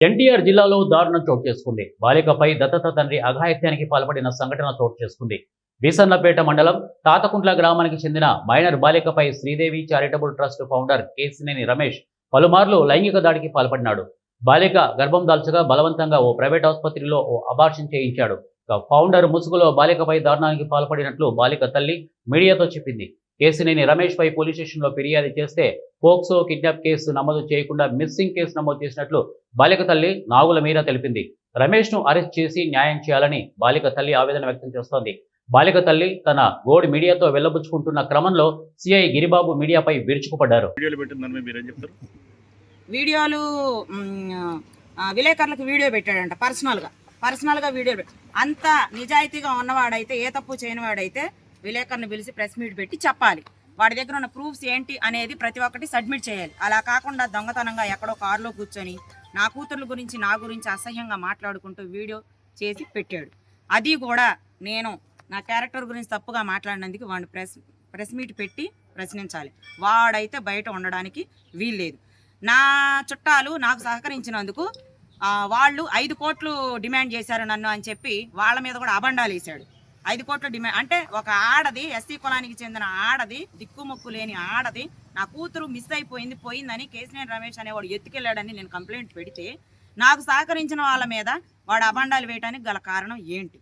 ఎన్టీఆర్ జిల్లాలో దారుణం చోటు చేసుకుంది. బాలికపై దత్తత తండ్రి అఘాయిత్యానికి పాల్పడిన సంఘటన చోటు చేసుకుంది. బీసన్నపేట మండలం తాతకుంట్ల గ్రామానికి చెందిన మైనర్ బాలికపై Sridevi charitable trust founder Kesineni Ramesh పలుమార్లు లైంగిక దాడికి పాల్పడినాడు. బాలిక గర్భం దాల్చగా బలవంతంగా ఓ ప్రైవేట్ ఆసుపత్రిలో ఓ అబార్షన్ చేయించాడు. ఫౌండర్ ముసుగులో బాలికపై దారుణానికి పాల్పడినట్లు బాలిక తల్లి మీడియాతో చెప్పింది. కేసినేని రమేష్ పై పోలీస్ స్టేషన్లో ఫిర్యాదు చేస్తే పోక్సో కిడ్నాప్ కేసు నమోదు చేయకుండా మిస్సింగ్ కేసు నమోదు చేసినట్లు బాలిక తల్లి నాగుల మీరా తెలిపింది. రమేష్ ను అరెస్ట్ చేసి న్యాయం చేయాలని బాలిక తల్లి ఆవేదన వ్యక్తం చేస్తోంది. బాలిక తల్లి తన గోడు మీడియాతో వెళ్లబుచ్చుకుంటున్న క్రమంలో సిఐ గిరిబాబు మీడియాపై విరుచుకుపడ్డారు. వీడియోలు విలేకరులకు వీడియో పెట్టాడంట. పర్సనల్గా వీడియో అంత నిజాయితీగా ఉన్నవాడైతే, ఏ తప్పు చేయని వాడైతే విలేకరుని పిలిచి ప్రెస్ మీట్ పెట్టి చెప్పాలి. వాడి దగ్గర ఉన్న ప్రూఫ్స్ ఏంటి అనేది ప్రతి ఒక్కటి సబ్మిట్ చేయాలి. అలా కాకుండా దొంగతనంగా ఎక్కడో కారులో కూర్చొని నా కూతుర్ల గురించి నా గురించి అసహ్యంగా మాట్లాడుకుంటూ వీడియో చేసి పెట్టాడు. అది కూడా నేను నా క్యారెక్టర్ గురించి తప్పుగా మాట్లాడినందుకు వాడిని ప్రెస్ మీట్ పెట్టి ప్రశ్నించాలి. వాడైతే బయట ఉండడానికి వీల్లేదు. నా చుట్టాలు నాకు సహకరించినందుకు వాళ్ళు 5 కోట్లు డిమాండ్ చేశారు నన్ను అని చెప్పి వాళ్ళ మీద కూడా అబండాలు వేశాడు. 5 కోట్ల డిమాండ్ అంటే ఒక ఆడది, ఎస్సీ కులానికి చెందిన ఆడది, దిక్కుమొక్కు లేని ఆడది, నా కూతురు మిస్ పోయిందని కేసినేని రమేష్ అనేవాడు ఎత్తుకెళ్ళాడని నేను కంప్లైంట్ పెడితే నాకు సహకరించిన వాళ్ళ మీద వాడు అబండాలు వేయడానికి గల కారణం ఏంటి?